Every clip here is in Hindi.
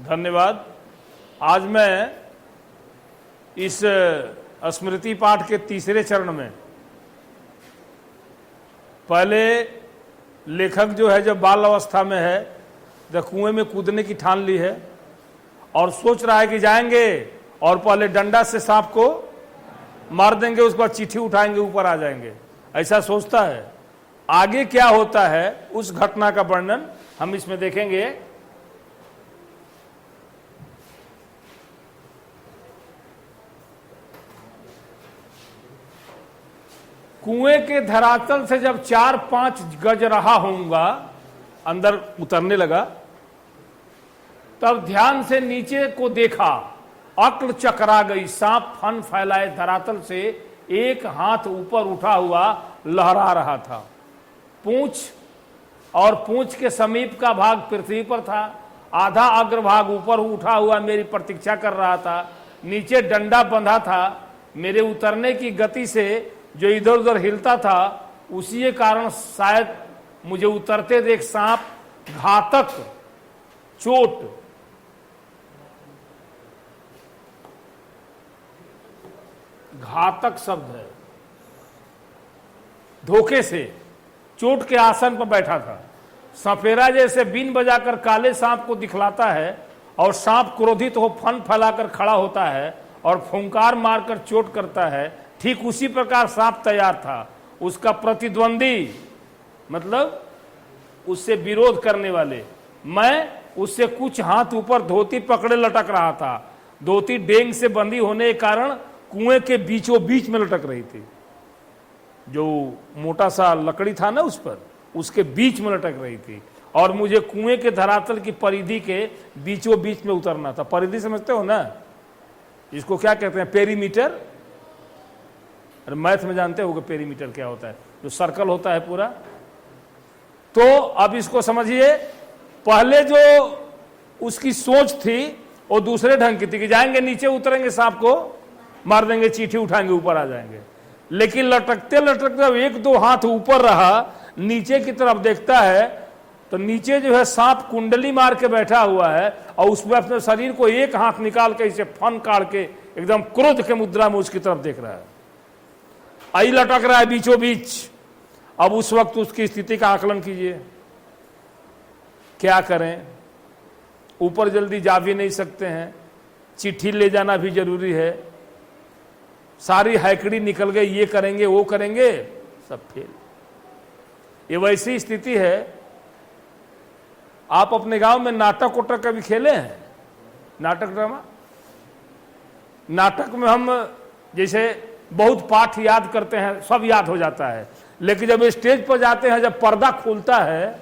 धन्यवाद। आज मैं इस स्मृति पाठ के तीसरे चरण में, पहले लेखक जो है जब बाल अवस्था में है जब कुएं में कूदने की ठान ली है और सोच रहा है कि जाएंगे और पहले डंडा से सांप को मार देंगे, उसके बाद चिट्ठी उठाएंगे ऊपर आ जाएंगे, ऐसा सोचता है। आगे क्या होता है उस घटना का वर्णन हम इसमें देखेंगे। कुएं के धरातल से जब 4-5 गज रहा होऊंगा, अंदर उतरने लगा, तब ध्यान से नीचे को देखा, अक्ल चकरा गई। सांप फन फैलाए धरातल से एक हाथ ऊपर उठा हुआ लहरा रहा था। पूंछ और पूंछ के समीप का भाग पृथ्वी पर था, आधा अग्रभाग ऊपर उठा हुआ मेरी प्रतीक्षा कर रहा था। नीचे डंडा बंधा था। मेरे उतरने की गति से जो इधर उधर हिलता था, उसी के कारण शायद मुझे उतरते देख सांप घातक चोट, घातक शब्द है, धोखे से चोट के आसन पर बैठा था। सपेरा जैसे बीन बजाकर काले सांप को दिखलाता है और सांप क्रोधित हो फन फैलाकर खड़ा होता है और फुंकार मारकर चोट करता है। ठीक उसी प्रकार सांप तैयार था। उसका प्रतिद्वंदी मतलब उससे विरोध करने वाले, मैं उससे कुछ हाथ ऊपर धोती पकड़े लटक रहा था। धोती डेंग से बंधी होने के कारण कुएं के बीचों बीच में लटक रही थी। जो मोटा सा लकड़ी था ना उस पर, उसके बीच में लटक रही थी और मुझे कुएं के धरातल की परिधि के बीचों बीच में उतरना था। परिधि समझते हो ना, इसको क्या कहते हैं? पेरीमीटर। अरे मैथ में जानते हो कि पेरीमीटर क्या होता है? जो सर्कल होता है पूरा। तो अब इसको समझिए, पहले जो उसकी सोच थी वो दूसरे ढंग की थी कि जाएंगे नीचे, उतरेंगे, सांप को मार देंगे, चिट्ठी उठाएंगे, ऊपर आ जाएंगे। लेकिन लटकते लटकते जब 1-2 हाथ ऊपर रहा, नीचे की तरफ देखता है तो नीचे जो है सांप कुंडली मार के बैठा हुआ है और उसमें अपने शरीर को एक हाथ निकाल के इसे फन काट के एकदम क्रोध के मुद्रा में उसकी तरफ देख रहा है। आई लटक रहा है बीचों बीच। अब उस वक्त उसकी स्थिति का आकलन कीजिए, क्या करें? ऊपर जल्दी जा भी नहीं सकते हैं, चिट्ठी ले जाना भी जरूरी है, सारी हैकड़ी निकल गई, ये करेंगे वो करेंगे, सब फेल। ये वैसी स्थिति है। आप अपने गांव में नाटक उटक कभी खेले हैं? नाटक ड्रामा, नाटक में हम जैसे बहुत पाठ याद करते हैं, सब याद हो जाता है, लेकिन जब स्टेज पर जाते हैं, जब पर्दा खुलता है,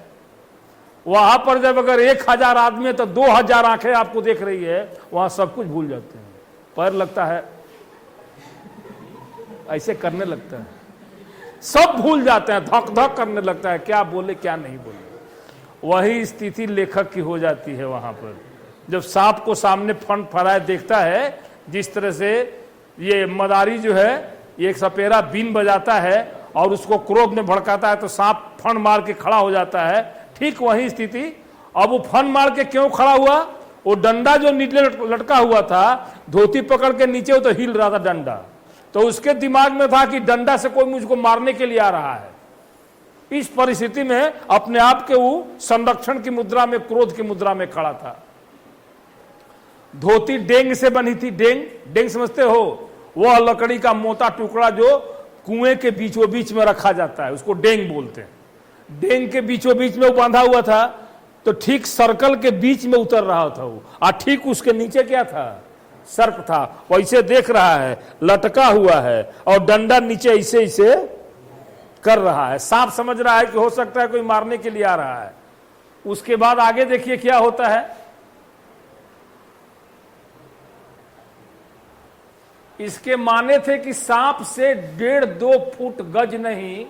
वहां पर जब अगर 1000 आदमी है तो 2000 आंखें आपको देख रही है, वहां सब कुछ भूल जाते हैं। पैर लगता है ऐसे करने लगता है, सब भूल जाते हैं, धक धक करने लगता है, क्या बोले क्या नहीं बोले। वही स्थिति लेखक की हो जाती है वहां पर, जब सांप को सामने फन फराए देखता है। जिस तरह से ये मदारी जो है, एक सपेरा बीन बजाता है और उसको क्रोध में भड़काता है तो सांप फन मार के खड़ा हो जाता है। ठीक वही स्थिति। अब वो फन मार के क्यों खड़ा हुआ? वो डंडा जो नीचे लटका हुआ था, धोती पकड़ के नीचे, वो तो हिल रहा था डंडा, तो उसके दिमाग में था कि डंडा से कोई मुझको मारने के लिए आ रहा है। इस परिस्थिति में अपने आप के वो संरक्षण की मुद्रा में, क्रोध की मुद्रा में खड़ा था। धोती डेंग से बनी थी। डेंग, डेंग समझते हो? वह लकड़ी का मोटा टुकड़ा जो कुएं के बीचों बीच में रखा जाता है, उसको डेंग बोलते हैं। डेंग के बीचों बीच में वो बांधा हुआ था, तो ठीक सर्कल के बीच में उतर रहा था वो, और ठीक उसके नीचे क्या था? सर्प था। वैसे देख रहा है, लटका हुआ है और डंडा नीचे ऐसे ऐसे कर रहा है। सांप समझ रहा है कि हो सकता है कोई मारने के लिए आ रहा है। उसके बाद आगे देखिए क्या होता है। इसके माने थे कि सांप से 1.5-2 फुट गज नहीं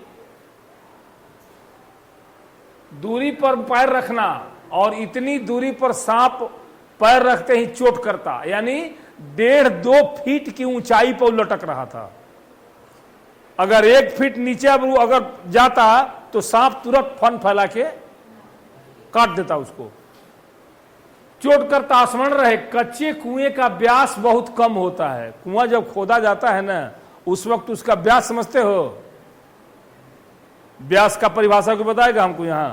दूरी पर पैर रखना, और इतनी दूरी पर सांप पैर रखते ही चोट करता, यानी 1.5-2 फीट की ऊंचाई पर लटक रहा था। अगर 1 फीट नीचे अगर जाता तो सांप तुरंत फन फैला के काट देता उसको। चोट कर स्मरण रहे, कच्चे कुएं का व्यास बहुत कम होता है। कुआं जब खोदा जाता है ना, उस वक्त उसका व्यास समझते हो? व्यास का परिभाषा को बताएगा हमको यहां।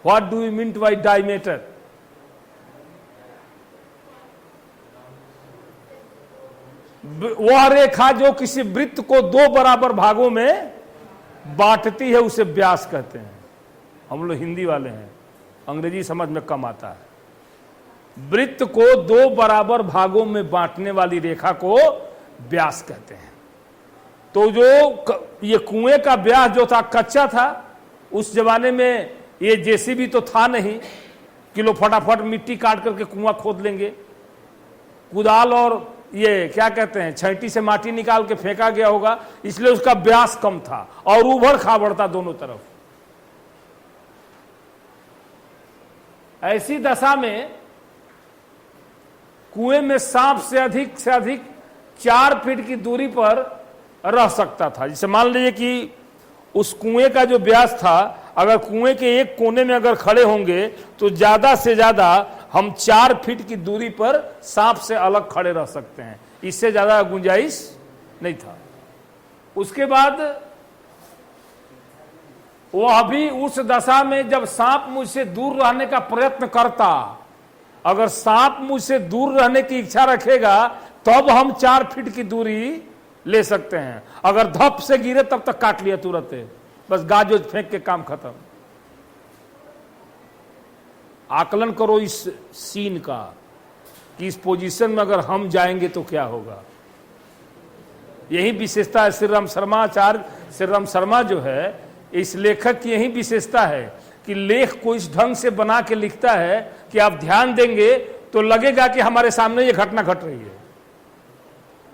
What do you mean by diameter? वह रेखा जो किसी वृत्त को दो बराबर भागों में बांटती है, उसे व्यास कहते हैं। हम लोग हिंदी वाले हैं, अंग्रेजी समझ में कम आता है। वृत्त को दो बराबर भागों में बांटने वाली रेखा को व्यास कहते हैं। तो जो ये कुएं का व्यास जो था कच्चा था, उस जमाने में ये जेसीबी तो था नहीं कि लोग फटाफट मिट्टी काट करके कुआं खोद लेंगे। कुदाल और ये क्या कहते हैं, छैटी से माटी निकाल के फेंका गया होगा, इसलिए उसका व्यास कम था और उभड़ खाबड़ था दोनों तरफ। ऐसी दशा में कुएं में सांप से अधिक 4 फीट की दूरी पर रह सकता था। जैसे मान लीजिए कि उस कुएं का जो व्यास था, अगर कुएं के एक कोने में अगर खड़े होंगे तो ज्यादा से ज्यादा हम 4 फीट की दूरी पर सांप से अलग खड़े रह सकते हैं, इससे ज्यादा गुंजाइश नहीं था। उसके बाद वह भी उस दशा में जब सांप मुझसे दूर रहने का प्रयत्न करता, अगर सांप मुझसे दूर रहने की इच्छा रखेगा तब हम 4 फीट की दूरी ले सकते हैं। अगर धप से गिरे तब तक काट लिया तुरंत, बस गाज फेंक के काम खत्म। आकलन करो इस सीन का कि इस पोजीशन में अगर हम जाएंगे तो क्या होगा। यही विशेषता है श्रीराम शर्मा, आचार्य श्रीराम शर्मा जो है, इस लेखक की यही विशेषता है कि लेख को इस ढंग से बना के लिखता है कि आप ध्यान देंगे तो लगेगा कि हमारे सामने ये घटना घट रही है।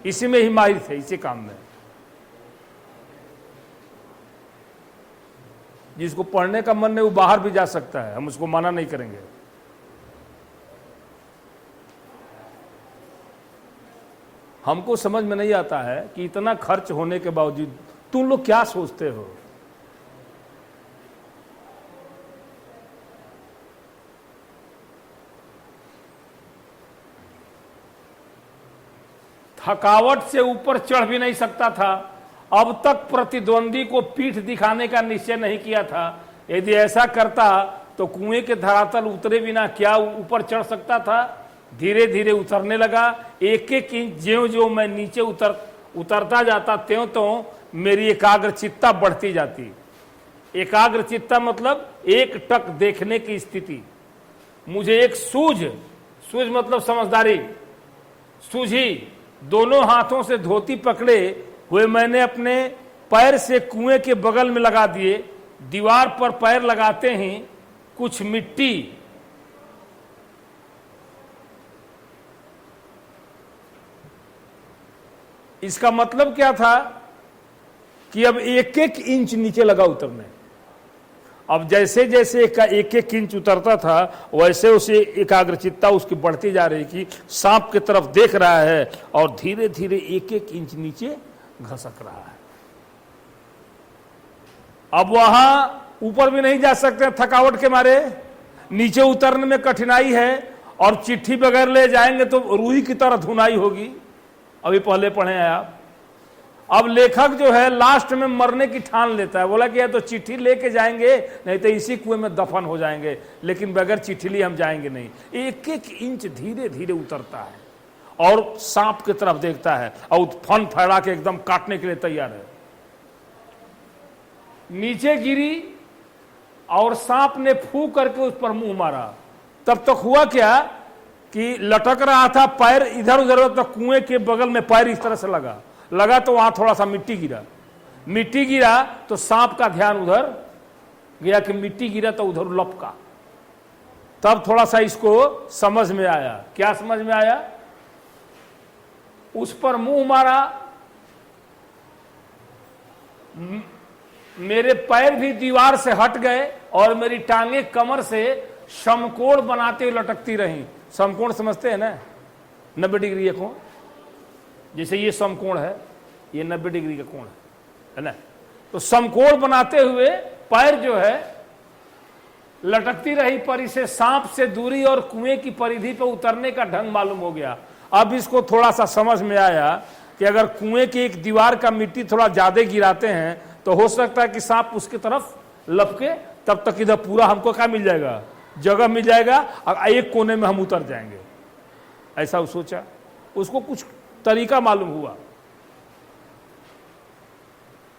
इसी में ही माहिर थे, इसी काम में। जिसको पढ़ने का मन नहीं वो बाहर भी जा सकता है, हम उसको मना नहीं करेंगे। हमको समझ में नहीं आता है कि इतना खर्च होने के बावजूद तुम लोग क्या सोचते हो। थकावट से ऊपर चढ़ भी नहीं सकता था। अब तक प्रतिद्वंदी को पीठ दिखाने का निश्चय नहीं किया था। यदि ऐसा करता तो कुएं के धरातल उतरे बिना क्या ऊपर चढ़ सकता था। धीरे धीरे उतरने लगा। एक एक इंच ज्यों-ज्यों मैं नीचे उतरता जाता त्यों त्यों मेरी एकाग्रचित्ता बढ़ती जाती। एकाग्रचित्ता मतलब एक टक देखने की स्थिति। मुझे एक सूझ मतलब समझदारी सूझी। दोनों हाथों से धोती पकड़े हुए मैंने अपने पैर से कुएं के बगल में लगा दिए। दीवार पर पैर लगाते ही कुछ मिट्टी इसका मतलब क्या था कि अब एक एक इंच नीचे लगा उतरने। अब जैसे जैसे एक एक इंच उतरता था वैसे उसे एकाग्रचित्ता उसकी बढ़ती जा रही कि सांप की तरफ देख रहा है और धीरे धीरे एक एक इंच नीचे घसक रहा है। अब वहां ऊपर भी नहीं जा सकते थकावट के मारे, नीचे उतरने में कठिनाई है और चिट्ठी बगैर ले जाएंगे तो रूही की तरह धुनाई होगी। अभी पहले पढ़े हैं आप। अब लेखक जो है लास्ट में मरने की ठान लेता है। बोला कि या तो चिट्ठी लेके जाएंगे नहीं तो इसी कुएं में दफन हो जाएंगे, लेकिन बगैर चिट्ठी लिए हम जाएंगे नहीं। एक एक इंच धीरे धीरे उतरता है और सांप की तरफ देखता है और फन फैला के एकदम काटने के लिए तैयार है। नीचे गिरी और सांप ने फू करके उस पर मुंह मारा। तब तक हुआ क्या कि लटक रहा था, पैर इधर उधर, तो कुएं के बगल में पैर इस तरह से लगा तो वहां थोड़ा सा मिट्टी गिरा तो सांप का ध्यान उधर गया कि मिट्टी गिरा तो उधर लपका। तब थोड़ा सा इसको समझ में आया। क्या समझ में आया? उस पर मुंह मारा। मेरे पैर भी दीवार से हट गए और मेरी टांगे कमर से समकोण बनाते हुए लटकती रहीं। समकोण समझते हैं ना, 90 डिग्री का कोण। जैसे ये समकोण है, ये 90 डिग्री का कोण है ना। तो समकोण बनाते हुए पैर जो है लटकती रही पर इसे सांप से दूरी और कुएं की परिधि पर उतरने का ढंग मालूम हो गया। अब इसको थोड़ा सा समझ में आया कि अगर कुएं की एक दीवार का मिट्टी थोड़ा ज्यादा गिराते हैं तो हो सकता है कि सांप उसकी तरफ लपके, तब तक इधर पूरा हमको क्या मिल जाएगा, जगह मिल जाएगा और एक कोने में हम उतर जाएंगे। ऐसा वो सोचा, उसको कुछ तरीका मालूम हुआ।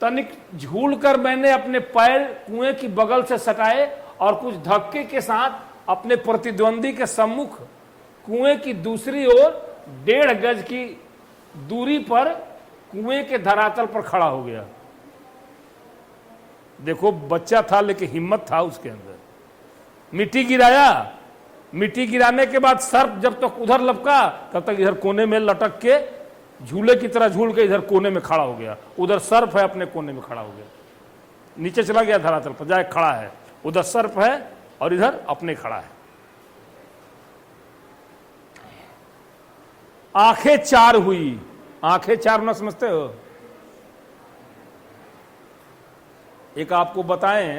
तनिक झूल कर मैंने अपने पैर कुएं की बगल से सटाए और कुछ धक्के के साथ अपने प्रतिद्वंदी के सम्मुख कुएं की दूसरी ओर 1.5 गज की दूरी पर कुएं के धरातल पर खड़ा हो गया। देखो बच्चा था लेकिन हिम्मत था उसके अंदर। मिट्टी गिराया, मिट्टी गिराने के बाद सर्प जब तक उधर लपका तब तक इधर कोने में लटक के झूले की तरह झूल के इधर कोने में खड़ा हो गया। उधर सर्प है, अपने कोने में खड़ा हो गया, नीचे चला गया धरातल पर, जाए खड़ा है। उधर सर्प है और इधर अपने खड़ा है। आंखें चार हुई। आंखें चार ना समझते हो? एक आपको बताएं,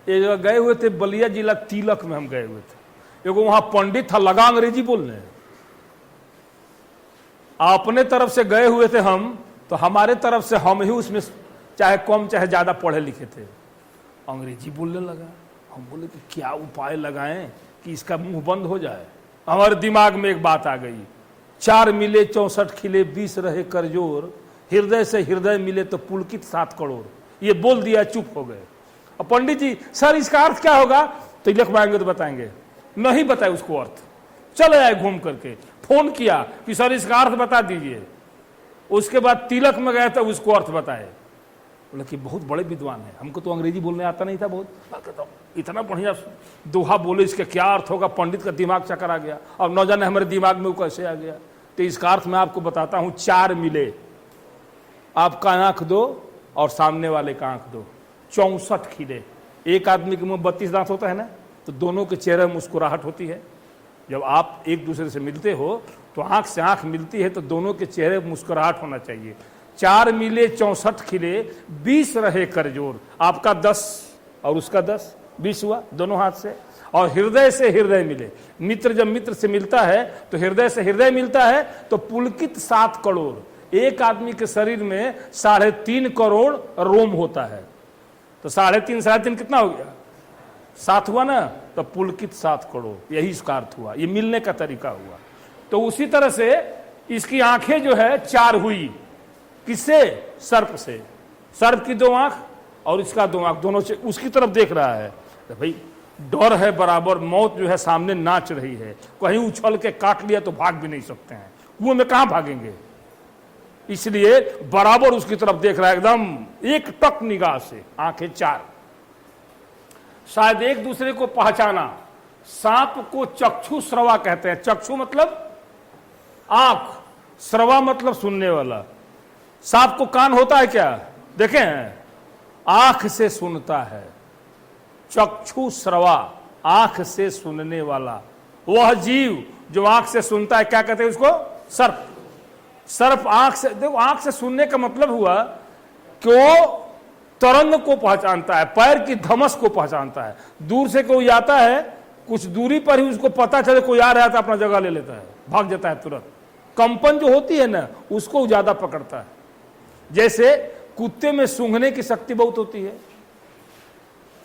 एक जगह गए हुए थे बलिया जिला तिलक में, हम गए हुए थे। एक वहां पंडित था, लगा अंग्रेजी बोलने। अपने तरफ से गए हुए थे हम, तो हमारे तरफ से हम ही उसमें चाहे कम चाहे ज्यादा पढ़े लिखे थे। अंग्रेजी बोलने लगा। हम बोले कि क्या उपाय लगाएं कि इसका मुंह बंद हो जाए। हमारे दिमाग में एक बात आ गई, 4 मिले 64 खिले 20 रहे करजोर, हृदय से हृदय मिले तो पुलकित 7 करोड़। ये बोल दिया, चुप हो गए। और पंडित जी, सर इसका अर्थ क्या होगा? तो लिखवाएंगे तो बताएंगे। नहीं बताए उसको अर्थ, चले आए घूम करके। फोन किया कि सर इसका अर्थ बता दीजिए। उसके बाद तिलक में गए तो उसको अर्थ बताए। बोले कि बहुत बड़े विद्वान है, हमको तो अंग्रेजी बोलने आता नहीं था बहुत, इतना बढ़िया दोहा बोले, इसका क्या अर्थ होगा। पंडित का दिमाग चकर आ गया। और न जाने हमारे दिमाग में वो कैसे आ गया। तो इसका अर्थ मैं आपको बताता हूं, 4 मिले, आपका आंख 2 और सामने वाले का आंख 2, 64 खिले। एक आदमी के मुंह 32 दांत होता है ना, तो दोनों के चेहरे में मुस्कुराहट होती है। जब आप एक दूसरे से मिलते हो तो आंख से आंख मिलती है तो दोनों के चेहरे में मुस्कुराहट होना चाहिए। 4 मिले 64 खिले 20 रहे करजोर। आपका 10 और उसका 10, 20 हुआ दोनों हाथ से। और हृदय से हृदय मिले। मित्र जब मित्र से मिलता है तो हृदय से हृदय मिलता है तो पुलकित 7 करोड़। एक आदमी के शरीर में 3.5 करोड़ रोम होता है। तो 3.5 3.5 कितना हो गया? 7 हुआ ना, तो पुलकित 7 करोड़, यही इसका अर्थ हुआ। ये मिलने का तरीका हुआ। तो उसी तरह से इसकी आंखें जो है 4 हुई। किससे? सर्प से। सर्प की 2 आंख और इसका 2 आंख, दोनों से उसकी तरफ देख रहा है। तो भाई डर है बराबर, मौत जो है सामने नाच रही है। कहीं उछल के काट लिया तो भाग भी नहीं सकते हैं, कुएं में कहां भागेंगे। इसलिए बराबर उसकी तरफ देख रहा है, एकदम एक टक निगाह से। आंखें 4। शायद एक दूसरे को पहचाना। सांप को चक्षु श्रवा कहते हैं। चक्षु मतलब आंख, श्रवा मतलब सुनने वाला। सांप को कान होता है क्या? देखें, आंख से सुनता है। चक्षु श्रवा, आंख से सुनने वाला। वह जीव जो आंख से सुनता है, क्या कहते हैं उसको? सर्प। सर्प आंख से, देखो आंख से सुनने का मतलब हुआ कि वो तरंग को पहचानता है, पैर की धमस को पहचानता है। दूर से कोई आता है, कुछ दूरी पर ही उसको पता चले कोई आ रहा है तो अपना जगह ले लेता है, भाग जाता है तुरंत। कंपन जो होती है ना, उसको ज्यादा पकड़ता है। जैसे कुत्ते में सूंघने की शक्ति बहुत होती है।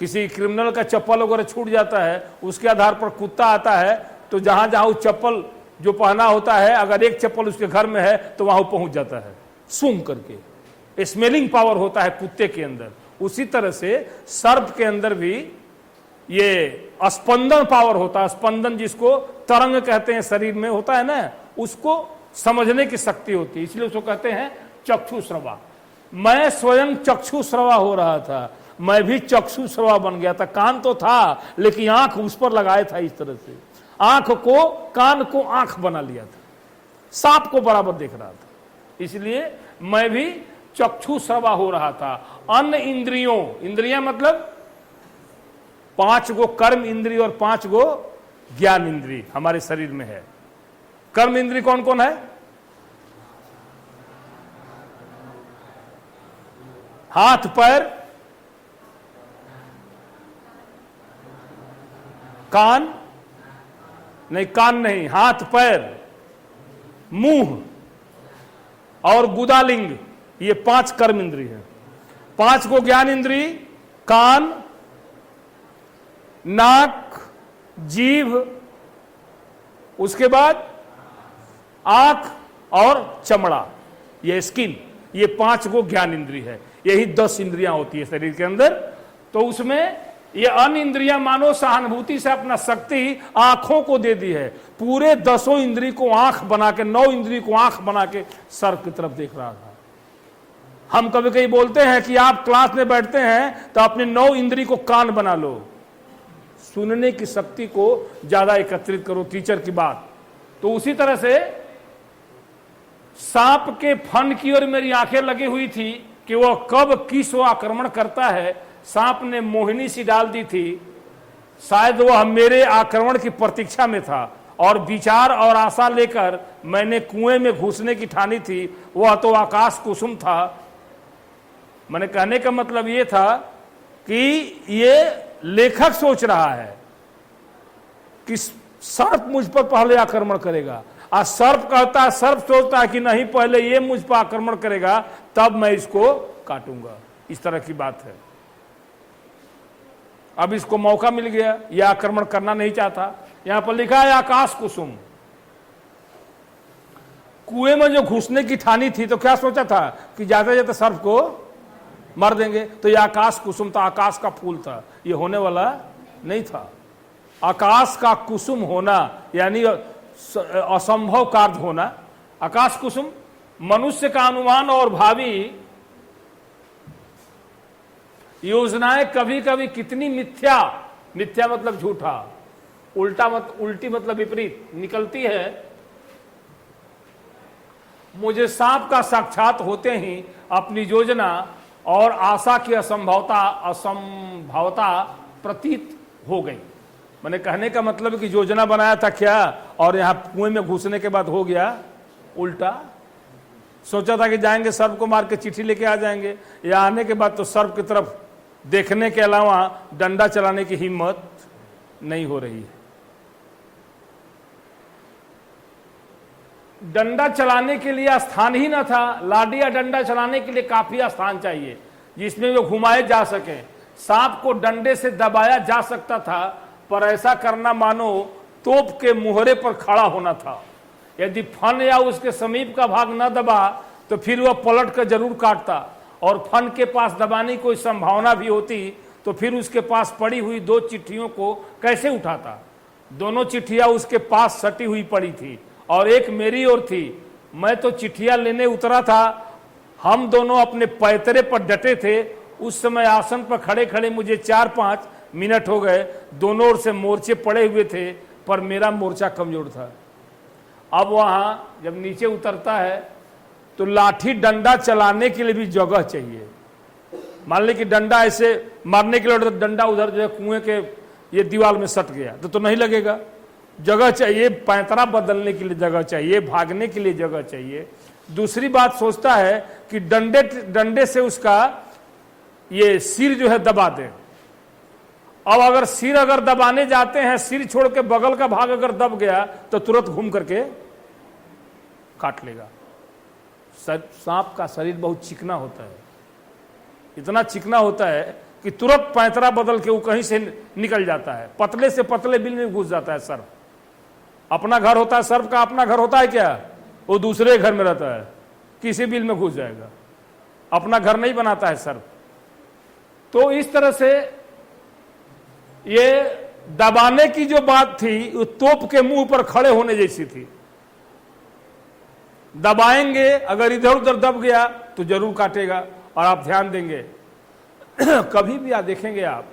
किसी क्रिमिनल का चप्पल वगैरह छूट जाता है, उसके आधार पर कुत्ता आता है तो जहां जहां वो चप्पल जो पहना होता है, अगर एक चप्पल उसके घर में है तो वहां वो पहुंच जाता है सूंघ करके। स्मेलिंग पावर होता है कुत्ते के अंदर। उसी तरह से सर्प के अंदर भी ये स्पंदन पावर होता है। स्पंदन जिसको तरंग कहते हैं, शरीर में होता है ना, उसको समझने की शक्ति होती है। इसलिए उसको कहते हैं चक्षु श्रवा। मैं स्वयं चक्षु श्रवा हो रहा था, मैं भी चक्षु श्रवा बन गया था। कान तो था लेकिन आंख उस पर लगाया था। इस तरह से आंख को, कान को आंख बना लिया था, सांप को बराबर देख रहा था। इसलिए मैं भी चक्षु श्रवा हो रहा था। अन्य इंद्रियों, इंद्रियां मतलब 5 गो कर्म इंद्रिय और 5 गो ज्ञान इंद्रिय हमारे शरीर में है। कर्म इंद्रिय कौन कौन है? हाथ पैर, कान नहीं, कान नहीं, हाथ पैर, मुंह और गुदालिंग, ये 5 कर्म इंद्रिय है। 5 को ज्ञान इंद्रिय, कान, नाक, जीभ, उसके बाद आंख और चमड़ा, ये स्किन, ये 5 को ज्ञान इंद्रिय है। यही 10 इंद्रियां होती है शरीर के अंदर। तो उसमें ये अन्य इंद्रियां मानो सहानुभूति से अपना शक्ति आंखों को दे दी है। पूरे 10 इंद्रिय को आंख बना के, 9 इंद्रिय को आंख बना के सर की तरफ देख रहा था। हम कभी कभी बोलते हैं कि आप क्लास में बैठते हैं तो अपने 9 इंद्रिय को कान बना लो, सुनने की शक्ति को ज्यादा एकत्रित करो टीचर की बात। तो उसी तरह से सांप के फन की ओर मेरी आंखें लगी हुई थी कि वह कब किस वो आक्रमण करता है। सांप ने मोहिनी सी डाल दी थी, शायद वह मेरे आक्रमण की प्रतीक्षा में था और विचार और आशा लेकर मैंने कुएं में घुसने की ठानी थी। वह तो आकाश कुसुम था। मैंने कहने का मतलब यह था कि ये लेखक सोच रहा है कि सर्प मुझ पर पहले आक्रमण करेगा, और सर्प कहता है, सर्प सोचता है कि नहीं, पहले ये मुझ पर आक्रमण करेगा तब मैं इसको काटूंगा। इस तरह की बात है। अब इसको मौका मिल गया, यह आक्रमण करना नहीं चाहता। यहां पर लिखा है आकाश कुसुम। कुएं में जो घुसने की ठानी थी तो क्या सोचा था कि जाते जाते सर्प को मार देंगे। तो यह आकाश कुसुम था, आकाश का फूल था, यह होने वाला नहीं था। आकाश का कुसुम होना यानी असंभव कार्य होना। आकाश कुसुम मनुष्य का अनुमान और भावी योजनाएं कभी कभी कितनी मिथ्या, मिथ्या मतलब झूठा, उल्टी मतलब विपरीत निकलती है। मुझे सांप का साक्षात होते ही अपनी योजना और आशा की असंभवता प्रतीत हो गई। मैंने कहने का मतलब कि योजना बनाया था क्या, और यहां कुएं में घुसने के बाद हो गया उल्टा। सोचा था कि जाएंगे सर्प को मार के चिट्ठी लेके आ जाएंगे, या आने के बाद तो सर्प की तरफ देखने के अलावा डंडा चलाने की हिम्मत नहीं हो रही है। डंडा चलाने के लिए स्थान ही न था। लाठी या डंडा चलाने के लिए काफी स्थान चाहिए जिसमें वो घुमाए जा सके। सांप को डंडे से दबाया जा सकता था, पर ऐसा करना मानो तोप के मुहरे पर खड़ा होना था। यदि फन या उसके समीप का भाग न दबा तो फिर वह पलट कर जरूर काटता, और फन के पास दबाने की कोई संभावना भी होती तो फिर उसके पास पड़ी हुई 2 चिट्ठियों को कैसे उठाता। दोनों चिट्ठियां उसके पास सटी हुई पड़ी थी और एक मेरी ओर थी। मैं तो चिट्ठियां लेने उतरा था। हम दोनों अपने पैतरे पर डटे थे। उस समय आसन पर खड़े खड़े मुझे 4-5 मिनट हो गए। दोनों ओर से मोर्चे पड़े हुए थे, पर मेरा मोर्चा कमजोर था। अब वहां जब नीचे उतरता है तो लाठी डंडा चलाने के लिए भी जगह चाहिए। मान ले कि डंडा ऐसे मारने के लिए तो डंडा उधर जो है कुएं के ये दीवार में सट गया तो नहीं लगेगा। जगह चाहिए, पैंतरा बदलने के लिए जगह चाहिए, भागने के लिए जगह चाहिए। दूसरी बात सोचता है कि डंडे से उसका ये सिर जो है दबा दे। अब अगर सिर दबाने जाते हैं, सिर छोड़ के बगल का भाग अगर दब गया तो तुरंत घूम करके काट लेगा। सांप का शरीर बहुत चिकना होता है, इतना चिकना होता है कि तुरंत पैंतरा बदल के वो कहीं से निकल जाता है। पतले से पतले बिल में घुस जाता है सर्प। अपना घर होता है, सर्प का अपना घर होता है क्या? वो दूसरे घर में रहता है, किसी बिल में घुस जाएगा। अपना घर नहीं बनाता है सर्प। तो इस तरह से ये दबाने की जो बात थी वो तोप के मुंह पर खड़े होने जैसी थी। दबाएंगे, अगर इधर उधर दब गया तो जरूर काटेगा। और आप ध्यान देंगे कभी भी आप देखेंगे, आप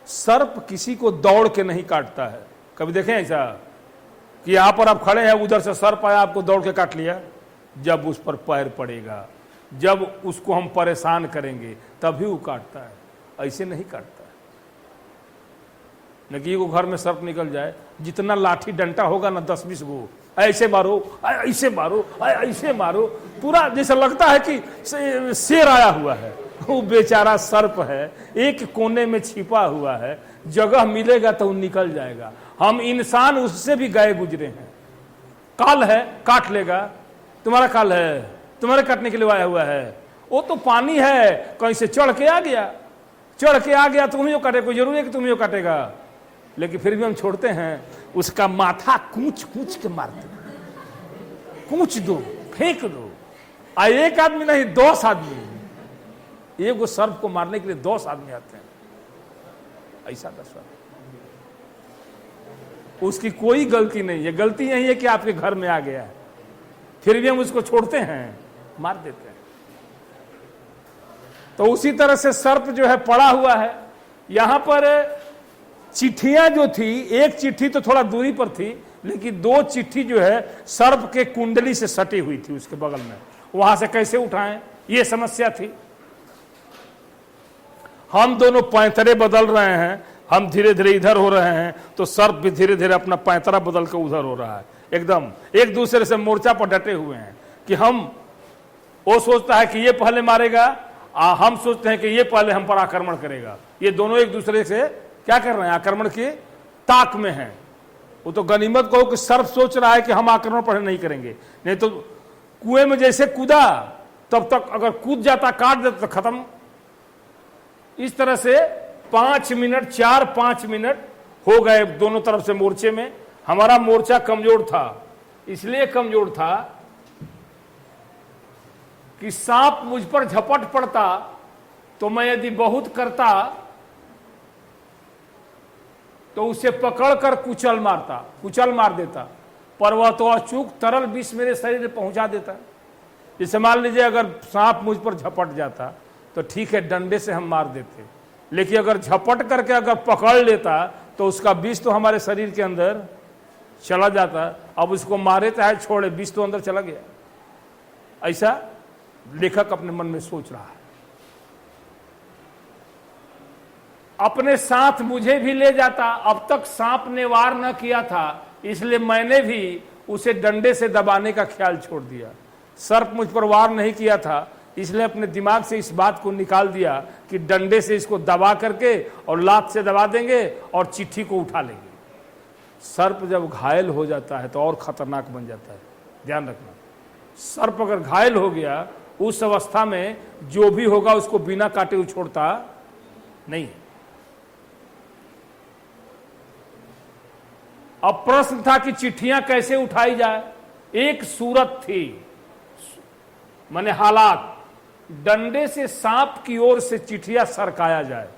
सर्प किसी को दौड़ के नहीं काटता है। कभी देखें ऐसा कि यहां पर आप खड़े हैं, उधर से सर्प आया, आपको दौड़ के काट लिया? जब उस पर पैर पड़ेगा, जब उसको हम परेशान करेंगे तभी वो काटता है, ऐसे नहीं काटता। न कि वो घर में सर्प निकल जाए, जितना लाठी डंटा होगा ना 10-20 गो, ऐसे मारो, ऐसे मारो, ऐसे मारो, पूरा जैसे लगता है कि शेर आया हुआ है। वो बेचारा सर्प है, एक कोने में छिपा हुआ है, जगह मिलेगा तो वो निकल जाएगा। हम इंसान उससे भी गए गुजरे हैं। काल है, काट लेगा, तुम्हारा काल है, तुम्हारे काटने के लिए आया हुआ है। वो तो पानी है, कहीं से चढ़ के आ गया, चढ़ के आ गया, तुम ही काटे, कोई जरूरी है कि तुम ही काटेगा। लेकिन फिर भी हम छोड़ते हैं, उसका माथा कूच कूच के मारते, कूच दो, फेंक दो। एक आदमी नहीं, 10 आदमी, एक वो सर्प को मारने के लिए 10 आदमी आते हैं। ऐसा दशा, उसकी कोई गलती नहीं है। गलती यही है कि आपके घर में आ गया है, फिर भी हम उसको छोड़ते हैं, मार देते हैं। तो उसी तरह से सर्प जो है पड़ा हुआ है। यहां पर चिट्ठियां जो थी, एक चिट्ठी तो थोड़ा दूरी पर थी, लेकिन 2 चिट्ठी जो है सर्प के कुंडली से सटी हुई थी उसके बगल में। वहां से कैसे उठाएं, ये समस्या थी। हम दोनों पैंतरे बदल रहे हैं, हम धीरे धीरे इधर हो रहे हैं, तो सर्प भी धीरे धीरे अपना पैंतरा बदल के उधर हो रहा है। एकदम एक दूसरे से मोर्चा पर डटे हुए हैं कि वो सोचता है कि ये पहले मारेगा, हम सोचते हैं कि ये पहले हम पर आक्रमण करेगा। ये दोनों एक दूसरे से क्या कर रहे हैं, आक्रमण की ताक में हैं। वो तो गनीमत कहो कि सर्प सोच रहा है कि हम आक्रमण पहले नहीं करेंगे, नहीं तो कुएं में जैसे कूदा तब तक अगर कूद जाता, काट देता तो खत्म। इस तरह से 5 मिनट, 4-5 मिनट हो गए दोनों तरफ से मोर्चे में। हमारा मोर्चा कमजोर था, इसलिए कमजोर था कि सांप मुझ पर झपट पड़ता तो मैं यदि बहुत करता तो उसे पकड़कर कुचल मार देता, पर वह तो अचूक तरल विष मेरे शरीर में पहुंचा देता। जैसे मान लीजिए अगर सांप मुझ पर झपट जाता तो ठीक है, डंडे से हम मार देते, लेकिन अगर झपट करके अगर पकड़ लेता तो उसका विष तो हमारे शरीर के अंदर चला जाता। अब उसको मारे चाहे छोड़े, विष तो अंदर चला गया। ऐसा लेखक अपने मन में सोच रहा है। अपने साथ मुझे भी ले जाता, अब तक सांप ने वार न किया था, इसलिए मैंने भी उसे डंडे से दबाने का ख्याल छोड़ दिया। सर्प मुझ पर वार नहीं किया था, इसलिए अपने दिमाग से इस बात को निकाल दिया कि डंडे से इसको दबा करके और लात से दबा देंगे और चिट्ठी को उठा लेंगे। सर्प जब घायल हो जाता है तो और खतरनाक बन जाता है, ध्यान रखना। सर्प अगर घायल हो गया, उस अवस्था में जो भी होगा उसको बिना काटे हुए छोड़ता नहीं। अब प्रश्न था कि चिट्ठियां कैसे उठाई जाए। एक सूरत थी, माने हालात, डंडे से सांप की ओर से चिट्ठियां सरकाया जाए।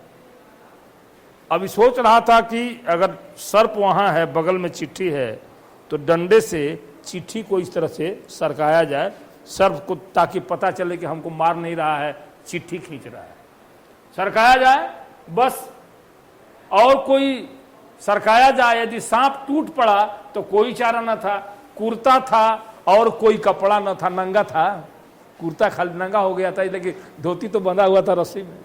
अभी सोच रहा था कि अगर सर्प वहां है, बगल में चिट्ठी है, तो डंडे से चिट्ठी को इस तरह से सरकाया जाए सर्प को, ताकि पता चले कि हमको मार नहीं रहा है, चिट्ठी खींच रहा है। सरकाया जाए बस, और कोई सरकाया जाए। यदि सांप टूट पड़ा तो कोई चारा न था, कुर्ता था और कोई कपड़ा न था, नंगा था। कुर्ता खाली नंगा हो गया था, लेकिन धोती तो बंधा हुआ था रस्सी में।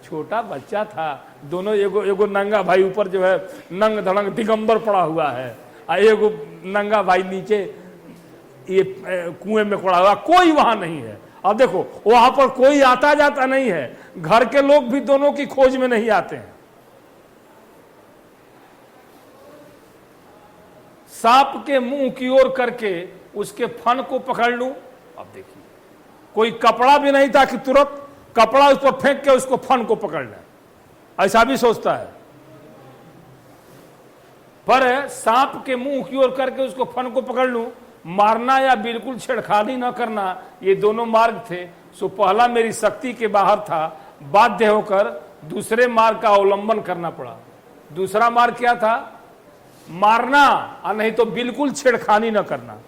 छोटा बच्चा था, दोनों एगो नंगा भाई ऊपर जो है नंग धड़ंग दिगंबर पड़ा हुआ है, और एगो नंगा भाई नीचे ये कुएं में पड़ा हुआ, कोई वहां नहीं है। अब देखो वहां पर कोई आता जाता नहीं है, घर के लोग भी दोनों की खोज में नहीं आते हैं। सांप के मुंह की ओर करके उसके फन को पकड़ लूं। अब देखिए, कोई कपड़ा भी नहीं था कि तुरंत कपड़ा उस पर फेंक के उसको फन को पकड़ लें, ऐसा भी सोचता है। पर सांप के मुंह की ओर करके उसको फन को पकड़ लूं, मारना या बिल्कुल छेड़खानी न करना, ये दोनों मार्ग थे। सो पहला मेरी शक्ति के बाहर था, बाध्य होकर दूसरे मार्ग का अवलंबन करना पड़ा। दूसरा मार्ग क्या था? मारना, और नहीं तो बिल्कुल छेड़खानी न करना।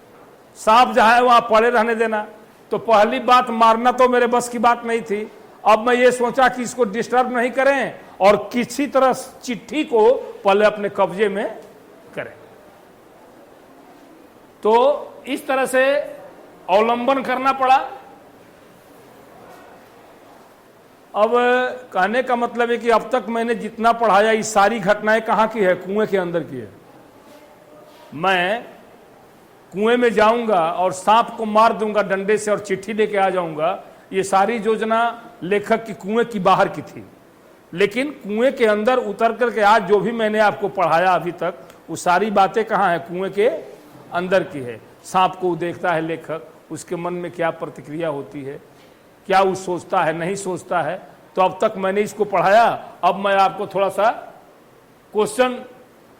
सांप जहां है वहां पड़े रहने देना। तो पहली बात, मारना तो मेरे बस की बात नहीं थी। अब मैं ये सोचा कि इसको डिस्टर्ब नहीं करें और किसी तरह चिट्ठी को पहले अपने कब्जे में करें। तो इस तरह से अवलंबन करना पड़ा। अब कहने का मतलब है कि अब तक मैंने जितना पढ़ाया, ये सारी घटनाएं कहाँ की है? कुएं के अंदर की है। मैं कुएं में जाऊंगा और सांप को मार दूंगा डंडे से और चिट्ठी लेके आ जाऊंगा, ये सारी योजना लेखक की कुएं की बाहर की थी, लेकिन कुएं के अंदर उतर करके आज जो भी मैंने आपको पढ़ाया अभी तक, वो सारी बातें कहाँ है? कुएं के अंदर की है। सांप को देखता है लेखक, उसके मन में क्या प्रतिक्रिया होती है, क्या वो सोचता है, नहीं सोचता है। तो अब तक मैंने इसको पढ़ाया, अब मैं आपको थोड़ा सा क्वेश्चन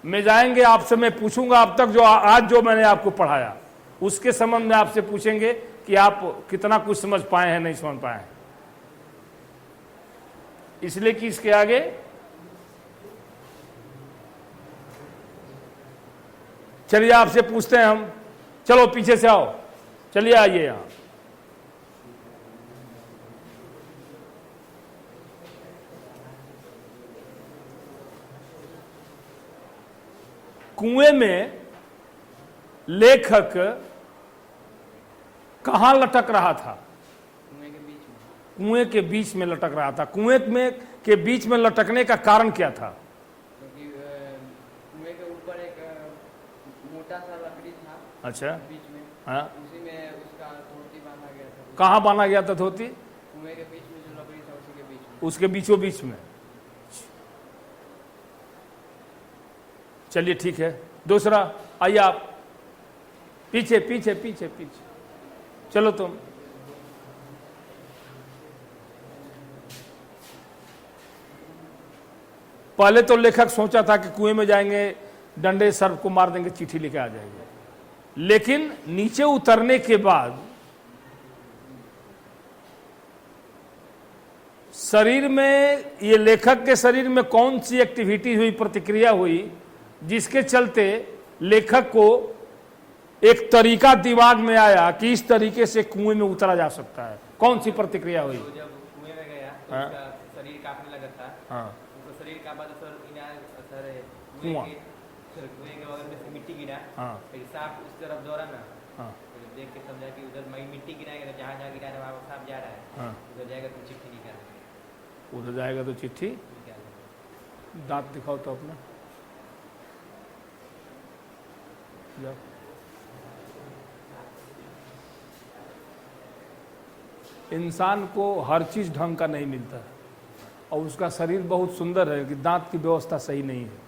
में जाएंगे, आपसे मैं पूछूंगा अब तक जो आज जो मैंने आपको पढ़ाया उसके संबंध में आपसे पूछेंगे कि आप कितना कुछ समझ पाए हैं, नहीं समझ पाए हैं। इसलिए कि इसके आगे चलिए आपसे पूछते हैं हम। चलो पीछे से आओ, चलिए आइए यहां। कुएं में लेखक कहां लटक रहा था? कुएं के बीच में लटक रहा था। कुएं में के बीच में लटकने का कारण क्या था? क्योंकि कुएं के ऊपर एक मोटा सा लकड़ी था। अच्छा, बीच में। हाँ, उसी में उसका धोती बांधा गया था। कहाँ बांधा गया था धोती? कुएं के बीच में जो लकड़ी था उसी के बीच में। उसके बीचों बीच में। चलिए ठीक है। दूसरा, आइए आप पीछे पीछे पीछे पीछे चलो तुम। पहले तो लेखक सोचा था कि कुएं में जाएंगे, डंडे सर्प को मार देंगे, चिट्ठी लेके आ जाएंगे, लेकिन नीचे उतरने के बाद शरीर में, ये लेखक के शरीर में कौन सी एक्टिविटी हुई, प्रतिक्रिया हुई, जिसके चलते लेखक को एक तरीका दिमाग में आया कि इस तरीके से कुएं में उतरा जा सकता है। कौन सी प्रतिक्रिया हुई? तो जब कुएं में गया तो हाँ? उसका शरीर कांपने लगा था। हाँ, उसका शरीर कांपा तो सर कुआं। कुएं के बगल में से मिट्टी गिरा। हाँ, फिर सांप उस तरफ दौड़ा ना, हाँ, फिर देख के समझा कि उधर मिट्टी गिराएगा, जहाँ जहाँ गिरा है वहाँ सांप जा रहा है। हाँ, उधर जाएगा तो चिट्ठी निकालेंगे। उधर जाएगा तो चिट्ठी। दांत दिखाओ तो अपना। जाओ। इंसान को हर चीज ढंग का नहीं मिलता है, और उसका शरीर बहुत सुंदर है कि दांत की व्यवस्था सही नहीं है,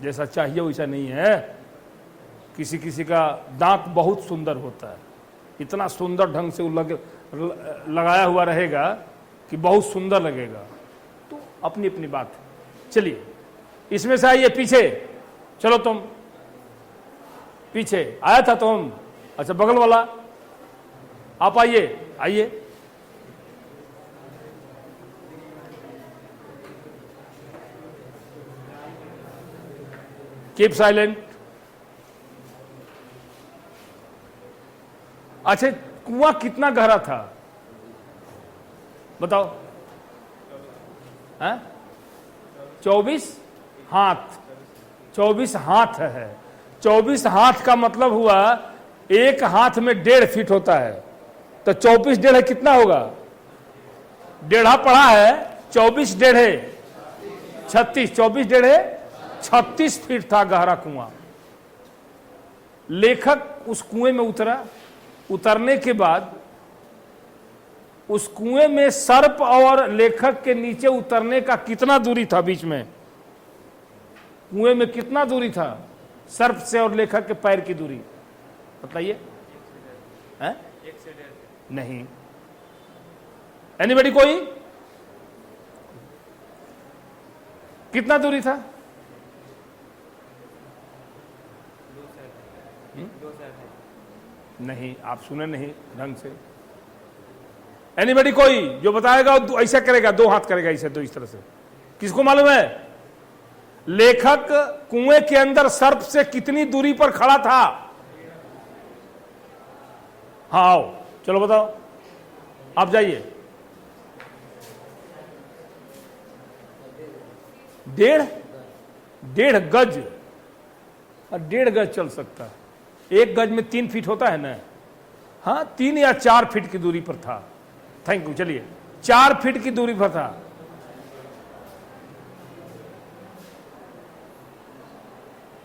जैसा चाहिए वैसा नहीं है। किसी किसी का दांत बहुत सुंदर होता है, इतना सुंदर ढंग से वो लगाया हुआ रहेगा कि बहुत सुंदर लगेगा। तो अपनी अपनी बात है। चलिए इसमें से आइए पीछे। चलो तुम पीछे। आया था तुम? अच्छा, बगल वाला आप आइए, आइए। Keep silent. अच्छा, कुआं कितना गहरा था बताओ? 24 हाथ। 24 हाथ है। 24 हाथ का मतलब हुआ एक हाथ में 1.5 फीट होता है, तो 24 डेढ़ कितना होगा? डेढ़ा पढ़ा है। 24 डेढ़े 36, 24 डेढ़े 36 फीट था गहरा कुआं। लेखक उस कुएं में उतरा। उतरने के बाद उस कुएं में सर्प और लेखक के नीचे उतरने का कितना दूरी था? बीच में कुएं में कितना दूरी था सर्प से और लेखक के पैर की दूरी बताइए? 1 से 1.5 नहीं। एनीबडी? कोई? कितना दूरी था? 2 से 2.5 नहीं, आप सुने नहीं ढंग से। एनीबडी? कोई जो बताएगा ऐसा करेगा, 2 हाथ करेगा ऐसे, 2 इस तरह से। किसको मालूम है लेखक कुएं के अंदर सर्प से कितनी दूरी पर खड़ा था? हाँ आओ, चलो बताओ, आप जाइए। 1.5 गज। 1.5 गज चल सकता है। 1 गज में 3 फीट होता है ना? हाँ, 3 या 4 फीट की दूरी पर था। Thank you. चलिए 4 फीट की दूरी पर था।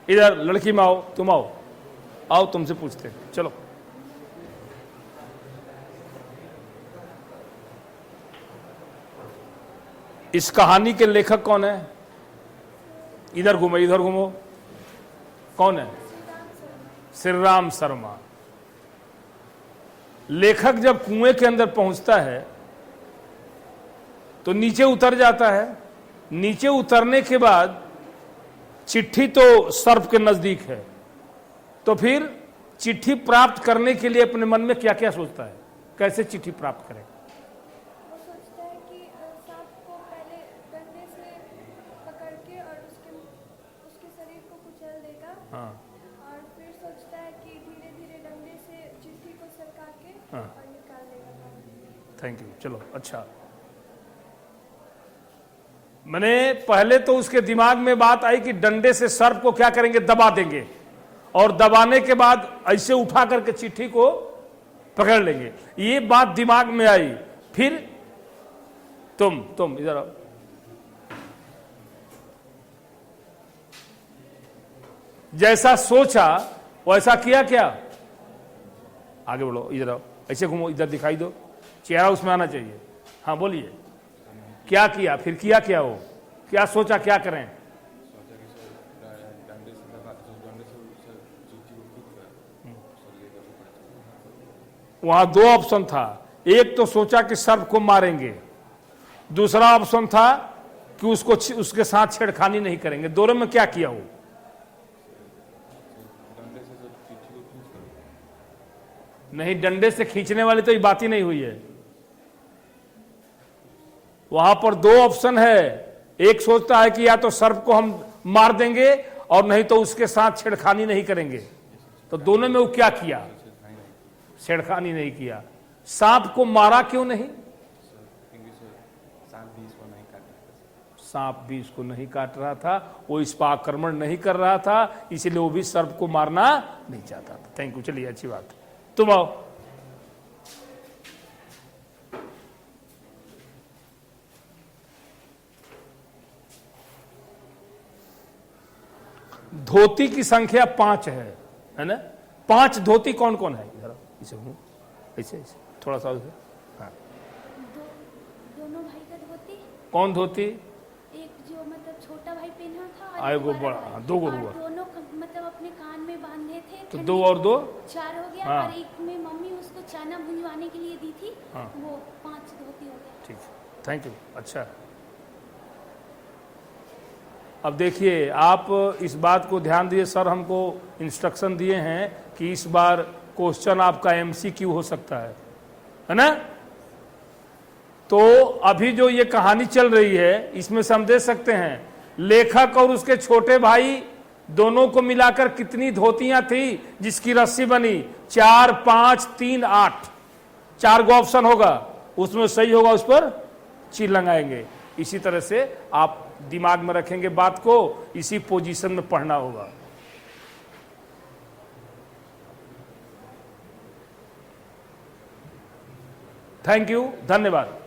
इधर लड़की में आओ, तुम आओ, आओ तुमसे पूछते हैं। चलो इस कहानी के लेखक कौन है? इधर घूमो, इधर घूमो। कौन है? श्री राम शर्मा। लेखक जब कुएं के अंदर पहुंचता है तो नीचे उतर जाता है। नीचे उतरने के बाद चिट्ठी तो सर्प के नजदीक है, तो फिर चिट्ठी प्राप्त करने के लिए अपने मन में क्या क्या सोचता है, कैसे चिट्ठी प्राप्त करें? वो सोचता है कि सांप को पहले डंडे से पकड़ के और उसके शरीर को कुचल देगा। हाँ। और फिर सोचता है कि धीरे धीरे डंडे से चिट्ठी को सरका के हाँ। और निकाल देगा। Thank you. चलो, अच्छा। मैंने पहले तो उसके दिमाग में बात आई कि डंडे से सर्प को क्या करेंगे, दबा देंगे, और दबाने के बाद ऐसे उठा करके चिट्ठी को पकड़ लेंगे, ये बात दिमाग में आई। फिर तुम इधर आओ। जैसा सोचा वैसा किया क्या? आगे बढ़ो, इधर आओ, ऐसे घूमो, इधर दिखाई दो, चेहरा उसमें आना चाहिए। हाँ बोलिए, क्या किया? फिर किया क्या? वो क्या सोचा, क्या करें? वहां दो ऑप्शन था। एक तो सोचा कि सर्प को मारेंगे, दूसरा ऑप्शन था कि उसके साथ छेड़खानी नहीं करेंगे। दोनों में क्या किया? वो नहीं, डंडे से खींचने वाली तो ये बात ही नहीं हुई है। वहां पर दो ऑप्शन है। एक सोचता है कि या तो सर्प को हम मार देंगे और नहीं तो उसके साथ छेड़खानी नहीं करेंगे। तो दोनों में वो क्या किया? छेड़खानी नहीं किया। सांप को मारा क्यों नहीं? सांप भी इसको नहीं काट रहा था, वो इस पर आक्रमण नहीं कर रहा था, इसलिए वो भी सर्प को मारना नहीं चाहता था। Thank you. चलिए, अच्छी बात। तुम आओ। धोती की संख्या 5 है ना? 5 धोती कौन कौन है? इधर इसे ऐसे थोड़ा सा उधर। हाँ। दोनों भाई का धोती। कौन धोती? एक जो मतलब छोटा भाई पहना था, आए गो बड़ा, हाँ, दो गो हुआ। दोनों मतलब अपने कान में बांधे थे। तो 2 और 2 4 हो गया। हाँ। और एक में मम्मी उसको चना भुंजवाने के लिए दी थी। हाँ। वो 5 धोती हो गया। ठीक, थैंक यू। अच्छा, अब देखिए, आप इस बात को ध्यान दिए। सर हमको इंस्ट्रक्शन दिए हैं कि इस बार क्वेश्चन आपका MCQ हो सकता है ना? तो अभी जो ये कहानी चल रही है, इसमें से हम देख सकते हैं लेखक और उसके छोटे भाई दोनों को मिलाकर कितनी धोतियां थी जिसकी रस्सी बनी? 4, 5, 3, 8। 4 गो ऑप्शन होगा, उसमें सही होगा उस पर चील लगाएंगे। इसी तरह से आप दिमाग में रखेंगे बात को, इसी पोजीशन में पढ़ना होगा। थैंक यू, धन्यवाद।